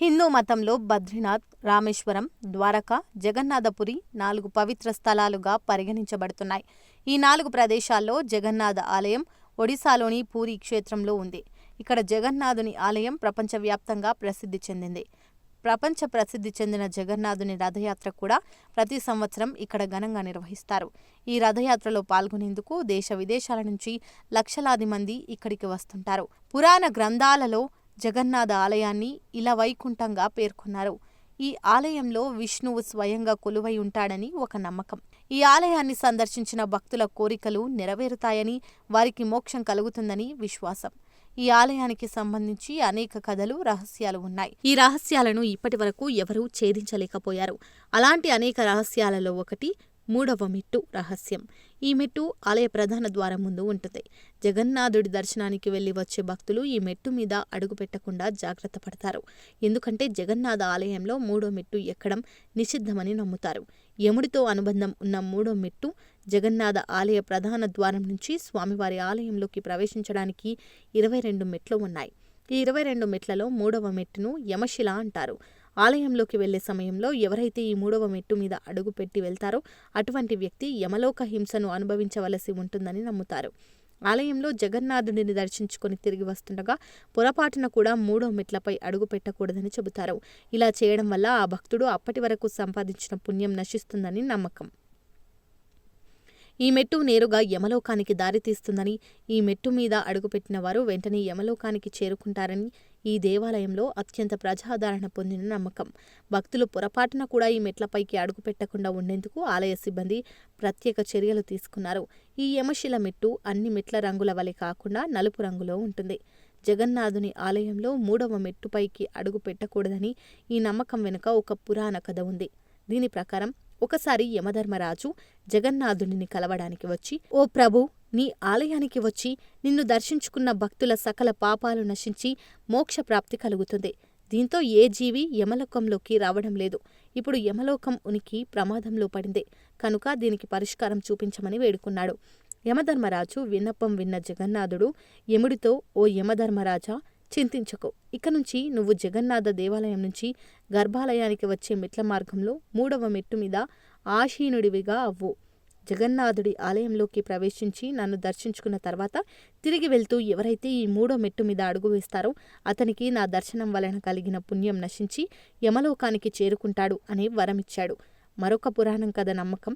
హిందూ మతంలో బద్రీనాథ్, రామేశ్వరం, ద్వారకా, జగన్నాథపురి 4 పవిత్ర స్థలాలుగా పరిగణించబడుతున్నాయి. ఈ 4 ప్రదేశాల్లో జగన్నాథ ఆలయం ఒడిశాలోని పూరీ క్షేత్రంలో ఉంది. ఇక్కడ జగన్నాథుని ఆలయం ప్రపంచవ్యాప్తంగా ప్రసిద్ధి చెందింది. ప్రపంచ ప్రసిద్ధి చెందిన జగన్నాథుని రథయాత్ర కూడా ప్రతి సంవత్సరం ఇక్కడ ఘనంగా నిర్వహిస్తారు. ఈ రథయాత్రలో పాల్గొనేందుకు దేశ విదేశాల నుంచి లక్షలాది మంది ఇక్కడికి వస్తుంటారు. పురాణ గ్రంథాలలో జగన్నాథ ఆలయాన్ని ఇలవైకుంఠంగా పేర్కొన్నారు. ఈ ఆలయంలో విష్ణువు స్వయంగా కొలువై ఉంటాడని ఒక నమ్మకం. ఈ ఆలయాన్ని సందర్శించిన భక్తుల కోరికలు నెరవేరుతాయని, వారికి మోక్షం కలుగుతుందని విశ్వాసం. ఈ ఆలయానికి సంబంధించి అనేక కథలు, రహస్యాలు ఉన్నాయి. ఈ రహస్యాలను ఇప్పటి వరకు ఎవరూ ఛేదించలేకపోయారు. అలాంటి అనేక రహస్యాలలో ఒకటి 3వ మెట్టు రహస్యం. ఈ మెట్టు ఆలయ ప్రధాన ద్వారం ముందు ఉంటుంది. జగన్నాథుడి దర్శనానికి వెళ్లి వచ్చే భక్తులు ఈ మెట్టు మీద అడుగు పెట్టకుండా జాగ్రత్త పడతారు. ఎందుకంటే జగన్నాథ ఆలయంలో 3వ మెట్టు ఎక్కడం నిషిద్ధమని నమ్ముతారు. యముడితో అనుబంధం ఉన్న 3వ మెట్టు జగన్నాథ ఆలయ ప్రధాన ద్వారం నుంచి స్వామివారి ఆలయంలోకి ప్రవేశించడానికి 22 మెట్లు ఉన్నాయి. ఈ 22 మెట్లలో 3వ మెట్టును యమశిల అంటారు. ఆలయంలోకి వెళ్లే సమయంలో ఎవరైతే ఈ 3వ మెట్టు మీద అడుగు పెట్టి వెళ్తారో అటువంటి వ్యక్తి యమలోక హింసను అనుభవించవలసి ఉంటుందని నమ్ముతారు. ఆలయంలో జగన్నాథుడిని దర్శించుకొని తిరిగి వస్తుండగా పొరపాటున కూడా 3వ మెట్లపై అడుగు పెట్టకూడదని చెబుతారు. ఇలా చేయడం వల్ల ఆ భక్తుడు అప్పటి వరకు సంపాదించిన పుణ్యం నశిస్తుందని నమ్మకం. ఈ మెట్టు నేరుగా యమలోకానికి దారితీస్తుందని, ఈ మెట్టు మీద అడుగుపెట్టిన వారు వెంటనే యమలోకానికి చేరుకుంటారని ఈ దేవాలయంలో అత్యంత ప్రజాదరణ పొందిన నమ్మకం. భక్తులు పొరపాటున కూడా ఈ మెట్లపైకి అడుగు పెట్టకుండా ఉండేందుకు ఆలయ సిబ్బంది ప్రత్యేక చర్యలు తీసుకున్నారు. ఈ యమశిల మెట్టు అన్ని మెట్ల రంగుల వలె కాకుండా నలుపు రంగులో ఉంటుంది. జగన్నాథుని ఆలయంలో 3వ మెట్టుపైకి అడుగు పెట్టకూడదని ఈ నమ్మకం వెనుక ఒక పురాణ కథ ఉంది. దీని ప్రకారం ఒకసారి యమధర్మరాజు జగన్నాథుడిని కలవడానికి వచ్చి, ఓ ప్రభు, నీ ఆలయానికి వచ్చి నిన్ను దర్శించుకున్న భక్తుల సకల పాపాలు నశించి మోక్షప్రాప్తి కలుగుతుంది. దీంతో ఏ జీవి యమలోకంలోకి రావడం లేదు. ఇప్పుడు యమలోకం ఉనికి ప్రమాదంలో పడింది కనుక దీనికి పరిష్కారం చూపించమని వేడుకున్నాడు. యమధర్మరాజు విన్నపం విన్న జగన్నాథుడు యముడితో, ఓ యమధర్మరాజా, చింతించకు. ఇక నుంచి నువ్వు జగన్నాథ దేవాలయం నుంచి గర్భాలయానికి వచ్చే మెట్ల మార్గంలో 3వ మెట్టు మీద ఆసీనుడివిగా అవ్వు. జగన్నాథుడి ఆలయంలోకి ప్రవేశించి నన్ను దర్శించుకున్న తర్వాత తిరిగి వెళ్తూ ఎవరైతే ఈ 3వ మెట్టు మీద అడుగు వేస్తారో అతనికి నా దర్శనం వలన కలిగిన పుణ్యం నశించి యమలోకానికి చేరుకుంటాడు అని వరమిచ్చాడు. మరొక పురాణం కథ నమ్మకం